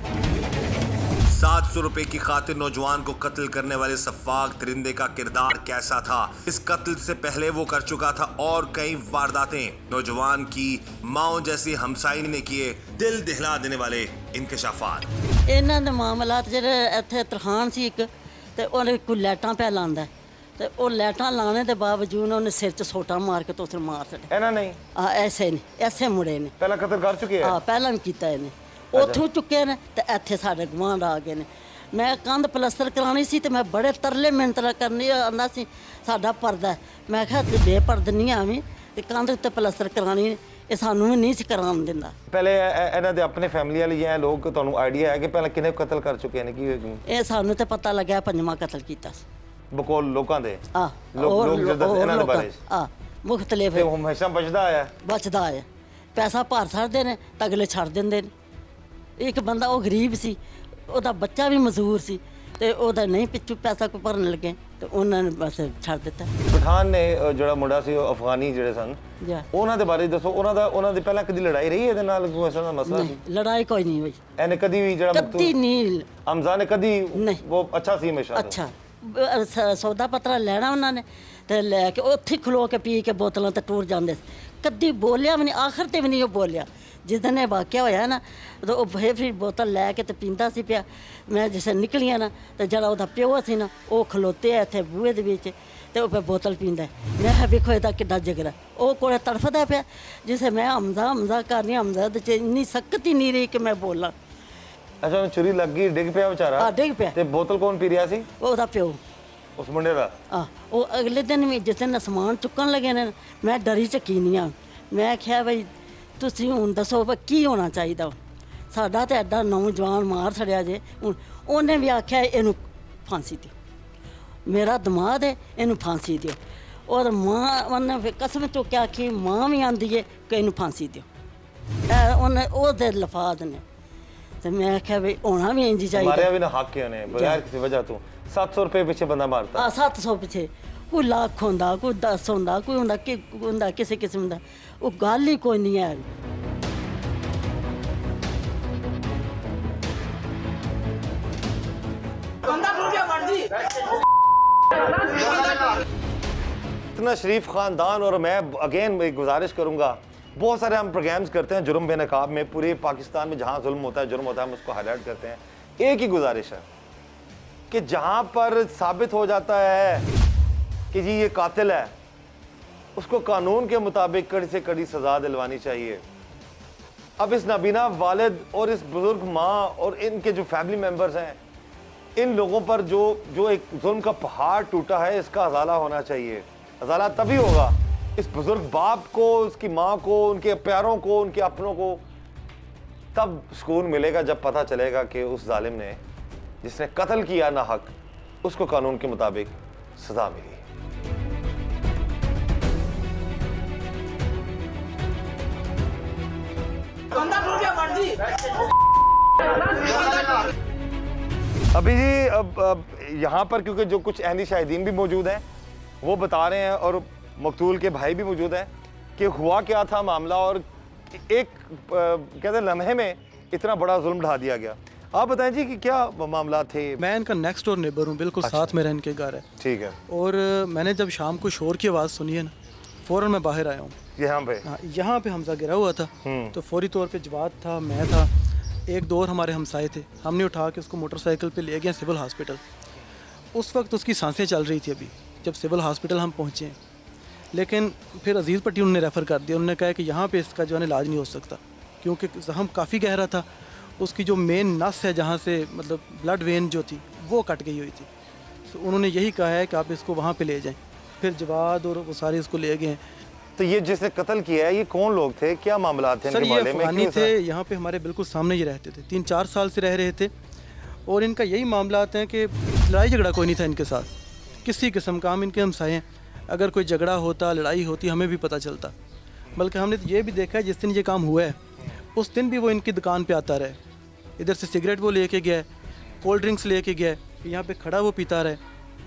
₹700 की खातिर नौजवान को कत्ल करने वाले सफाक दरिंदे का किरदार कैसा था? इस कत्ल से पहले वो कर चुका था और कई वारदातें। नौजवान की माओ जैसी हमसाई ने किए दिल दहला देने वाले इंकशाफात। ਇਹਨਾਂ ਦੇ ਮਾਮਲਾਤ ਜਿਹੜੇ ਇੱਥੇ ਤਰਖਾਨ ਸੀ ਇੱਕ, ਤੇ ਉਹਨੇ ਕੋਈ ਲਾਈਟਾਂ ਪੈ ਲਾਉਂਦਾ, ਤੇ ਉਹ ਲਾਈਟਾਂ ਲਾਣੇ ਦੇ ਬਾਵਜੂਦ ਉਹਨੇ ਸਿਰ 'ਚ ਸੋਟਾ ਮਾਰ ਕੇ ਤੋਸਰ ਮਾਰ ਛੱਡਿਆ। ਇਹਨਾਂ ਨਹੀਂ ਐਸੇ ਨੇ, ਐਸੇ ਮੁੰਡੇ ਨੇ ਪਹਿਲਾਂ ਕਤਲ ਕਰ ਚੁੱਕੇ ਆ। ਪਹਿਲਾਂ ਵੀ ਕੀਤਾ ਇਹਨੇ, ਉੱਥੋਂ ਚੁੱਕੇ ਨੇ ਤੇ ਇੱਥੇ ਸਾਡੇ ਗੁਆਂਢ ਆ ਗਏ ਨੇ। ਮੈਂ ਕੰਧ ਪਲਸਤਰ ਕਰਾਉਣੀ ਸੀ ਤੇ ਮੈਂ ਬੜੇ ਤਰਲੇ ਮਿੰਤਰਾ ਕਰਨੀ ਆਂਦਾ ਸੀ ਸਾਡਾ ਪਰਦਾ। ਮੈਂ ਕਿਹਾ ਤੇ ਬੇਪਰਦ ਨਹੀਂ ਆਵੀਂ ਤੇ ਕੰਧ ਉੱਤੇ ਪਲਸਤਰ ਕਰਾਉਣੀ, ਇਹ ਸਾਨੂੰ ਵੀ ਨਹੀਂ ਸੀ ਕਰਾਉਣ ਦਿੰਦਾ। ਪਹਿਲੇ ਇਹਨਾਂ ਦੇ ਆਪਣੇ ਫੈਮਿਲੀ ਵਾਲੇ ਜਾਂ ਲੋਕ ਤੁਹਾਨੂੰ ਆਈਡੀਆ ਹੈ ਕਿ ਪਹਿਲਾਂ ਕਿੰਨੇ ਕਤਲ ਕਰ ਚੁੱਕੇ ਨੇ? ਕੀ ਇਹ ਸਾਨੂੰ ਤੇ ਪਤਾ ਲੱਗਿਆ ਪੰਜਵਾਂ ਕਤਲ ਕੀਤਾ ਸੀ ਬਕੌਲ ਲੋਕਾਂ ਦੇ। ਲੋਕ ਜਦੋਂ ਇਹਨਾਂ ਦੇ ਬਾਰੇ ਮੁਖਤਲਿਫ ਤੇ ਉਹ ਹਮੇਸ਼ਾ ਬਚਦਾ ਆਇਆ ਬਚਦਾ ਆਇਆ। ਪੈਸਾ ਭਰ ਛੱਡਦੇ ਨੇ ਤਾਂ ਅਗਲੇ ਛੱਡ ਦਿੰਦੇ ਨੇ। ਇੱਕ ਬੰਦਾ ਉਹ ਗਰੀਬ ਸੀ, ਉਹਦਾ ਬੱਚਾ ਵੀ ਮਜ਼ਦੂਰ ਸੀ ਤੇ ਉਹਦਾ ਨਹੀਂ ਪਿੱਛੂ ਪੈਸਾ ਕੋਈ ਭਰਨ ਲੱਗੇ ਤੇ ਉਹਨਾਂ ਨੇ ਬਸ ਛੱਡ ਦਿੱਤਾ। ਪਠਾਨ ਨੇ ਜਿਹੜਾ ਮੁੰਡਾ ਸੀ ਉਹ ਅਫਗਾਨੀ ਜਿਹੜੇ ਸਨ, ਉਹਨਾਂ ਦੇ ਬਾਰੇ ਦੱਸੋ। ਉਹਨਾਂ ਦੇ ਪਹਿਲਾਂ ਕਦੀ ਲੜਾਈ ਰਹੀ ਇਹਦੇ ਨਾਲ? ਕੋਈ ਐਸਾ ਦਾ ਮਸਲਾ ਸੀ? ਲੜਾਈ ਕੋਈ ਨਹੀਂ ਹੋਈ ਇਹਨੇ ਕਦੀ ਵੀ ਜਿਹੜਾ ਕਦੀ ਨਹੀਂ। ਹਮਜ਼ਾ ਨੇ ਕਦੀ ਨਹੀਂ, ਉਹ ਅੱਛਾ ਸੀ ਹਮੇਸ਼ਾ। ਅੱਛਾ ਸੌਦਾ ਪੱਤਰਾ ਲੈਣਾ ਉਹਨਾਂ ਨੇ ਤੇ ਲੈ ਕੇ ਉੱਥੇ ਖਲੋ ਕੇ ਪੀ ਕੇ ਬੋਤਲਾਂ ਤੇ ਟੁਰ ਜਾਂਦੇ। ਕਦੀ ਬੋਲਿਆ ਵੀ ਨਹੀਂ, ਆਖਰ ਤੇ ਵੀ ਨਹੀਂ ਉਹ ਬੋਲਿਆ। ਜਿਸ ਦਿਨ ਇਹ ਵਾਕਿਆ ਹੋਇਆ ਨਾ ਉਦੋਂ ਉਹ ਫਿਰ ਬੋਤਲ ਲੈ ਕੇ ਤੇ ਪੀਂਦਾ ਸੀ ਪਿਆ। ਮੈਂ ਜਿਸ ਨਿਕਲੀਆਂ ਨਾ ਤੇ ਜਿਹੜਾ ਉਹਦਾ ਪਿਓ ਸੀ ਨਾ ਉਹ ਖਲੋਤੇ ਆ ਇੱਥੇ ਬੂਹੇ ਦੇ ਵਿੱਚ ਤੇ ਉਹ ਬੋਤਲ ਪੀਂਦਾ। ਮੈਂ ਕਿਹਾ ਵੇਖੋ ਇਹਦਾ ਕਿੱਡਾ ਜਿਗਰ ਹੈ, ਉਹ ਕੋਲੇ ਤੜਫਦਾ ਪਿਆ। ਜਿਸੇ ਮੈਂ ਹਮਜ਼ਾ ਕਰਨੀ, ਹਮਜ਼ਾ ਦੇ 'ਚ ਇੰਨੀ ਸਖਤ ਹੀ ਨਹੀਂ ਰਹੀ ਕਿ ਮੈਂ ਬੋਲਾਂ। ਅੱਛਾ ਉਹਨੂੰ ਚੁਰੀ ਲੱਗੀ, ਡਿੱਗ ਪਿਆ ਵਿਚਾਰਾ। ਆ ਡਿੱਗ ਪਿਆ। ਤੇ ਬੋਤਲ ਕੌਣ ਪੀ ਰਿਹਾ ਸੀ? ਉਹਦਾ ਪਿਓ। ਉਸ ਮੁੰਡੇ ਦਾ? ਆ ਉਹ ਅਗਲੇ ਦਿਨ ਵੀ ਜਿਸ ਦਿਨ ਸਮਾਨ ਚੁੱਕਣ ਲੱਗੇ ਨੇ, ਮੈਂ ਡਰੀ ਝੱਕੀ ਨਹੀਂ ਆ। ਮੈਂ ਕਿਹਾ ਬਈ ਤੁਸੀਂ ਹੁਣ ਦੱਸੋ ਵੀ ਕੀ ਹੋਣਾ ਚਾਹੀਦਾ। ਸਾਡਾ ਤਾਂ ਐਡਾ ਨੌਜਵਾਨ ਮਾਰ ਛੜਿਆ ਜੇ। ਹੁਣ ਉਹਨੇ ਵੀ ਆਖਿਆ ਇਹਨੂੰ ਫਾਂਸੀ ਦਿਓ, ਮੇਰਾ ਦਿਮਾਗ ਹੈ, ਇਹਨੂੰ ਫਾਂਸੀ ਦਿਓ। ਔਰ ਮਾਂ ਉਹਨੇ ਫਿਰ ਕਸਮ ਚੁੱਕ ਕੇ ਆਖੀ, ਮਾਂ ਵੀ ਆਂਦੀ ਹੈ ਕਿ ਇਹਨੂੰ ਫਾਂਸੀ ਦਿਓ। ਉਹਨੇ ਉਹਦੇ ਲਫਾਜ਼ ਨੇ। ਤੇ ਮੈਂ ਆਖਿਆ ਵੀ ਹੋਣਾ ਵੀ ਇੰਝ ਹੀ ਚਾਹੀਦਾ। ਮਾਰਿਆ ਵੀ ਨਾ ਹੱਕ ਕਿਉਂ ਨੇ ਬਗੈਰ ਕਿਸੇ ਵਜ੍ਹਾ ਤੋਂ? 700 ਰੁਪਏ ਪਿੱਛੇ ਬੰਦਾ ਮਾਰਤਾ। 700 ਪਿੱਛੇ ਕੋਈ ਲੱਖ ਹੁੰਦਾ, ਕੋਈ 10 ਹੁੰਦਾ, ਕੋਈ ਹੁੰਦਾ ਕਿ ਹੁੰਦਾ ਕਿਸੇ ਕਿਸਮ ਦਾ। ਉਹ ਗੱਲ ਹੀ ਕੋਈ ਨਹੀਂ ਹੈ। इतना शरीफ ख़ानदान। और मैं अगेन गुजारिश करूँगा, बहुत सारे हम प्रोग्राम्स करते हैं जुर्म बेनकाब में, पूरे पाकिस्तान में जहाँ जुल्म होता है, जुर्म होता है, हम उसको हाईलाइट करते हैं। एक ही गुजारिश है कि जहाँ पर साबित हो जाता है कि जी ये कातिल है, उसको कानून के मुताबिक कड़ी से कड़ी सज़ा दिलवानी चाहिए। अब इस नाबीना वालिद और इस बुज़ुर्ग माँ और इनके जो फैमिली मेम्बर्स हैं, इन लोगों पर जो एक जुल्म का पहाड़ टूटा है, इसका अजाला होना चाहिए। अजाला तभी होगा इस बुजुर्ग बाप को, उसकी माँ को, उनके प्यारों को, उनके अपनों को, तब सुकून मिलेगा जब पता चलेगा कि उस जालिम ने, जिसने कत्ल किया ना हक, उसको कानून के मुताबिक सजा मिली। अभी जी अब यहाँ पर क्योंकि जो कुछ अहली शाहिदीन भी मौजूद हैं, वो बता रहे हैं, और मकतूल के भाई भी मौजूद हैं कि हुआ क्या था मामला, और एक कहते लम्हे में इतना बड़ा जुल्म ढा दिया गया। आप बताएं जी कि क्या मामला थे? मैं इनका नेक्स्ट डोर नेबर हूँ, बिल्कुल साथ मेरा इनके घर है। ठीक है। और मैंने जब शाम को शोर की आवाज़ सुनी है ना, फ़ौरन मैं बाहर आया हूँ। यहाँ पे? हाँ, यहाँ पे हमजा गिरा हुआ था। तो फौरी तौर पे जवाद था, मैं था, एक दो और हमारे हमसाए थे। हमने उठा के उसको मोटरसाइकिल पे ले गया सिविल हॉस्पिटल। उस वक्त उसकी सांसें चल रही थी अभी, जब सिविल हॉस्पिटल हम पहुँचे। लेकिन फिर अजीज़ पट्टी उन्होंने रेफ़र कर दिया। उन्होंने कहा कि यहाँ पे इसका जो है इलाज नहीं हो सकता, क्योंकि जख्म काफ़ी गहरा था। उसकी जो मेन नस है, जहाँ से मतलब ब्लड वेन जो थी, वो कट गई हुई थी। तो उन्होंने यही कहा है कि आप इसको वहाँ पे ले जाएं। फिर जवाद और वो सारे इसको ले गए। तो ये जिसने कत्ल किया है, ये कौन लोग थे, क्या मामला थे? सर ये अफगानी थे, यहाँ पे हमारे बिल्कुल सामने ही रहते थे, 3-4 साल से रह रहे थे। और इनका यही मामला हैं कि लड़ाई झगड़ा कोई नहीं था इनके साथ किसी किस्म का। हम इनके हमसाए हैं, अगर कोई झगड़ा होता, लड़ाई होती, हमें भी पता चलता। बल्कि हमने तो ये भी देखा है, जिस दिन ये काम हुआ है उस दिन भी वो इनकी दुकान पे आता रहे। इधर से सिगरेट वो लेके गया, कोल्ड ड्रिंक्स लेके गया, यहाँ पे खड़ा वो पीता रहे।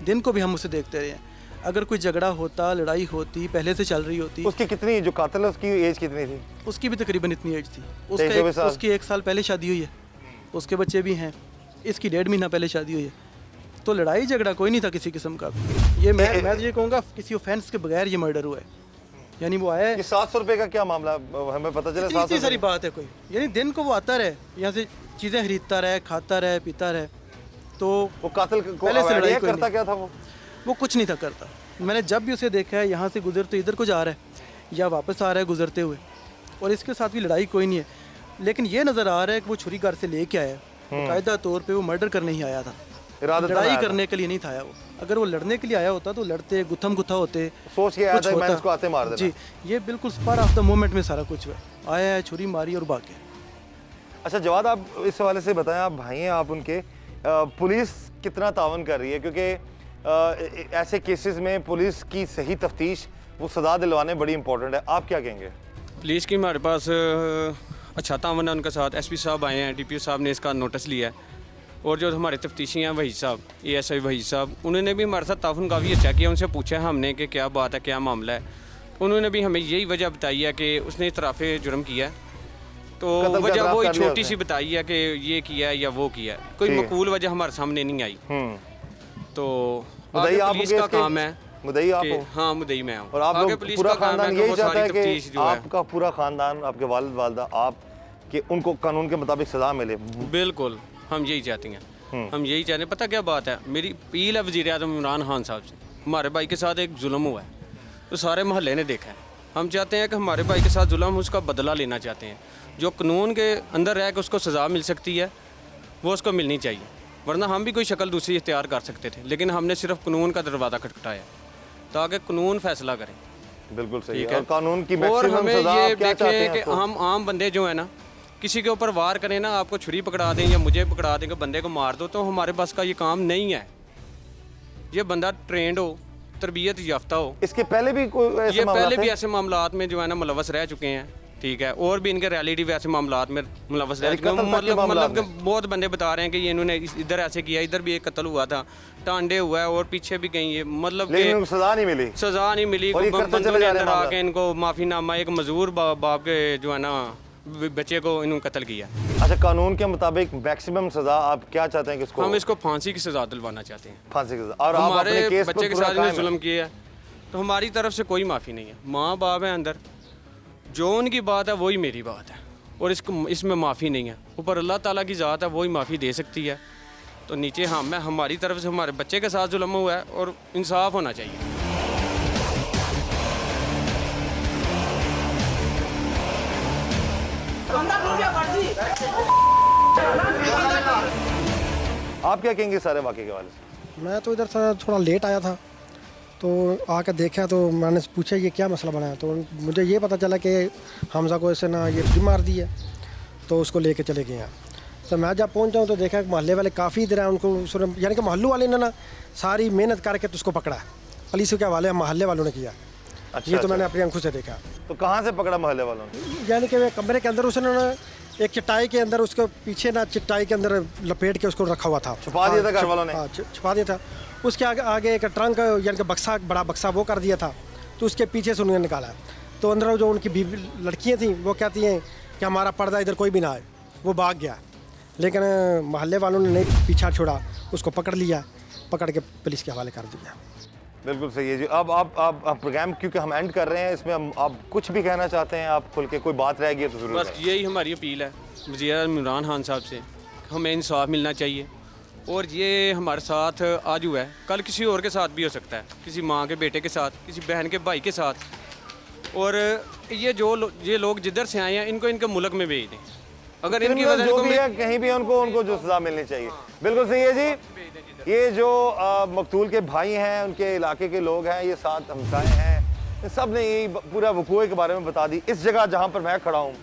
दिन को भी हम उसे देखते रहे हैं। अगर कोई झगड़ा होता, लड़ाई होती, पहले से चल रही होती। उसकी कितनी, जो कातिल है उसकी एज कितनी थी? उसकी भी तकरीबन इतनी एज थी। उसकी 1 साल पहले शादी हुई है, उसके बच्चे भी हैं। इसकी 1.5 महीना पहले शादी हुई है। तो लड़ाई झगड़ा कोई नहीं था किसी किस्म का। ये मैं तो ये कहूँगा किसी ऑफेंस के बगैर ये मर्डर हुआ है। यानी वो आया है। 700 रुपये का क्या मामला, हमें पता चला? 700 सारी बात है कोई, यानी दिन को वो आता रहे, यहाँ से चीज़ें खरीदता रहे, खाता रहे, पीता रहे। तो वो कातिल पहले से लड़ाई करता क्या था? वो कुछ नहीं था करता। मैंने जब भी उसे देखा है, यहाँ से गुजर तो इधर को जा रहा है या वापस आ रहा है गुजरते हुए, और इसके साथ भी लड़ाई कोई नहीं है। लेकिन ये नज़र आ रहा है कि वो छुरी घर से लेके आया है। कायदा तौर पे वो मर्डर करने ही आया था, लड़ाई करने के लिए नहीं था आया वो। अगर वो लड़ने के लिए आया होता तो लड़ते, गुत्थम गुत्था होते, सोच के आया था मैं इसको आते मार देना। जी, ये बिल्कुल स्पार ऑफ द मोमेंट में सारा कुछ हुआ। आया है, छुरी मारी और भाग गया। अच्छा जवाद, आप इस हवाले से बताएं, आप भाई हैं आप उनके, पुलिस कितना तावन कर रही है? क्योंकि ऐसे केसेस में पुलिस की सही तफ्तीश, वो सजा दिलवाने बड़ी इंपॉर्टेंट है। आप क्या कहेंगे? पुलिस की हमारे पास अच्छा तावन है उनके साथ। एसपी साहब आए हैं, डीपीओ साहब ने इसका नोटिस लिया है, और जो हमारे तफ्तीशी हैं वही साहब, एएसआई वही साहब, उन्होंने भी हमारे साथ ताउन काफ़ी अच्छा किया। उनसे पूछा हमने कि क्या बात है, क्या मामला है। उन्होंने भी हमें यही वजह बताई है कि उसने इतराफ़ जुर्म किया है। तो वजह वही छोटी सी बताई है कि ये किया है या वो किया है, कोई मकबूल वजह हमारे सामने नहीं आई। तो आगे पुलिस का काम है। मुदई आप हो? हाँ, मुदई मैं हूँ। और आप लोग पूरा खानदान यही चाहता है कि आपका पूरा खानदान, आपके वालिद वालिदा, आप कि उनको कानून के मुताबिक सजा मिले? बिल्कुल, हम यही चाहते हैं। हम यही चाहते हैं। पता क्या बात है, मेरी अपील है वज़ीर आज़म इमरान खान साहब से। हमारे भाई के साथ एक जुल्म हुआ है, तो सारे मोहल्ले ने देखा है। हम चाहते हैं कि हमारे भाई के साथ जुल्म, उसका बदला लेना चाहते हैं। जो कानून के अंदर रह के उसको सज़ा मिल सकती है, वो उसको मिलनी चाहिए, वरना हम भी कोई शक्ल दूसरी इख्तियार कर सकते थे, लेकिन हमने सिर्फ कानून का दरवाज़ा खटखटाया ताकि कानून फैसला करे। बिल्कुल सही ठीक है। है। और कानून की और मैक्सिमम हमें सजा ये आप क्या चाहते हैं देखें कि आपको? हम आम बंदे जो है ना, किसी के ऊपर वार करें ना, आपको छुरी पकड़ा दें या मुझे पकड़ा दें कि बंदे को मार दो, तो हमारे बस का ये काम नहीं है। ये बंदा ट्रेंड हो, तरबियत याफ्ता हो। इसके पहले भी कोई ऐसे ये मामला पहले थे? भी ऐसे मामलात में जो है ना मुलव्वस रह चुके हैं, ठीक है, और भी इनके रियलिटी वैसे मामलात में मुलव्वस रह यानी चुके हैं। कत्ल तक के मामलात मतलब कि बहुत बंदे बता रहे हैं कि ये इन्होंने इधर ऐसे किया, इधर भी एक कत्ल हुआ था, टांडे हुआ है और पीछे भी कहीं, ये मतलब लेकिन कि उनको सजा नहीं मिली। सजा नहीं मिली। और ये करते बंदों चले ने जा रहे हैं अंदर मामला। आके इनको माफीनामा, एक मजदूर बाप के जो है ना बच्चे को इन्होंने कत्ल किया। अच्छा, कानून के मुताबिक मैक्सिमम सजा आप क्या चाहते हैं कि इसको? हम इसको फांसी की सजा दिलवाना चाहते हैं। फांसी की सजा। और आप अपने हमारे केस बच्चे पर के पूरा साथ कायम इन्होंने हैं? जुल्म किया है, तो हमारी तरफ से कोई माफ़ी नहीं है। माँ बाप है अंदर, जो उनकी बात है वही मेरी बात है, और इसमें माफ़ी नहीं है। ऊपर अल्लाह ताला की ज़ात है, वही माफ़ी दे सकती है। तो नीचे हमारी तरफ से हमारे बच्चे के साथ जुल्म हुआ है और इंसाफ होना चाहिए। आप क्या कहेंगे सारे वाक़े के हवाले से? मैं तो इधर से थोड़ा लेट आया था, तो आकर देखा तो मैंने पूछा ये क्या मसला बना है, तो मुझे ये पता चला कि हमजा को ऐसे ना ये भी मार दी है, तो उसको लेके चले गए हैं। तो मैं जब पहुंचा हूँ तो देखा कि मोहल्ले वाले काफ़ी इधर हैं, उनको यानी कि मोहल्ले वाले ने ना सारी मेहनत करके तो उसको पकड़ा है। पुलिस के हवाले मोहल्ले वालों ने किया। अच्छा, ये तो मैंने अपनी आंखों से देखा। तो कहाँ से पकड़ा मोहल्ले वालों ने? यानी कि वे कमरे के अंदर उसने ना एक चटाई के अंदर उसके पीछे ना चटाई के अंदर लपेट के उसको रखा हुआ था। छुपा दिया था घर वालों ने? हाँ, छुपा दिया था। उसके आगे एक ट्रंक यानी कि बक्सा, बड़ा बक्सा वो कर दिया था, तो उसके पीछे से उन्होंने निकाला। तो अंदर जो उनकी बीवी लड़कियाँ थी वो कहती हैं कि हमारा पर्दा इधर कोई भी ना आए, वो भाग गया। लेकिन मोहल्ले वालों ने नहीं पीछा छोड़ा, उसको पकड़ लिया, पकड़ के पुलिस के हवाले कर दिया। बिल्कुल सही है जी। अब आप प्रोग्राम क्योंकि हम एंड कर रहे हैं, इसमें हम आप कुछ भी कहना चाहते हैं, आप खुल के कोई बात रह गई तो ज़रूर बस यही हमारी अपील है वज़ीर-ए-आज़म इमरान खान साहब से, हमें इंसाफ मिलना चाहिए। और ये हमारे साथ आज हुआ है, कल किसी और के साथ भी हो सकता है, किसी माँ के बेटे के साथ, किसी बहन के भाई के साथ। और ये लोग जिधर से आए हैं, इनको इनके मुल्क में भेज दें। अगर इनकी वजह जो भी है कहीं भी उनको जो सजा मिलनी चाहिए। बिल्कुल सही है जी। ये जो मकतूल के भाई हैं, उनके इलाके के लोग हैं, ये साथ हमसाए हैं, सब ने यही पूरा वकूए के बारे में बता दी। इस जगह जहाँ पर मैं खड़ा हूँ,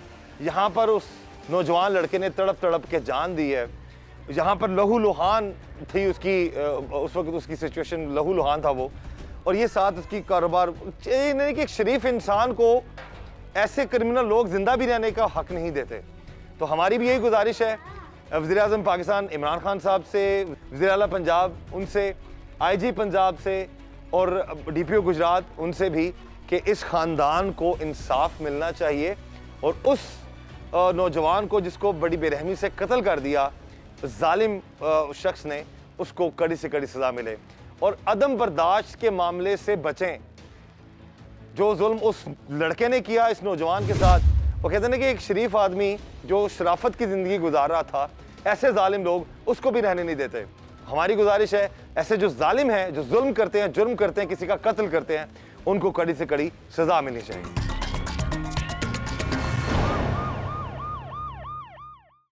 यहाँ पर उस नौजवान लड़के ने तड़प तड़प के जान दी है। यहाँ पर लहू लुहान थी उसकी, उस वक्त उसकी सिचुएशन लहू लुहान था वो। और ये साथ उसकी कारोबार, नहीं कि एक शरीफ इंसान को ऐसे क्रिमिनल लोग जिंदा भी रहने का हक नहीं देते। तो हमारी भी यही गुजारिश है वज़ीर-ए-आज़म पाकिस्तान इमरान खान साहब से, वज़ीर आला पंजाब उनसे, IG पंजाब से और DPO गुजरात उनसे भी कि इस ख़ानदान को इंसाफ मिलना चाहिए और उस नौजवान को जिसको बड़ी बेरहमी से कत्ल कर दिया जालिम शख्स ने, उसको कड़ी से कड़ी सज़ा मिले और अदम बर्दाश्त के मामले से बचें। जो जुल्म उस लड़के ने किया इस नौजवान के साथ, वो कहते हैं कि एक शरीफ आदमी जो शराफत की ज़िंदगी गुजार रहा था, ऐसे जालिम लोग उसको भी रहने नहीं देते। हमारी गुजारिश है ऐसे जो जालिम हैं, जो जुल्म करते हैं, जुर्म करते हैं, किसी का कत्ल करते हैं, उनको कड़ी से कड़ी सज़ा मिलनी चाहिए।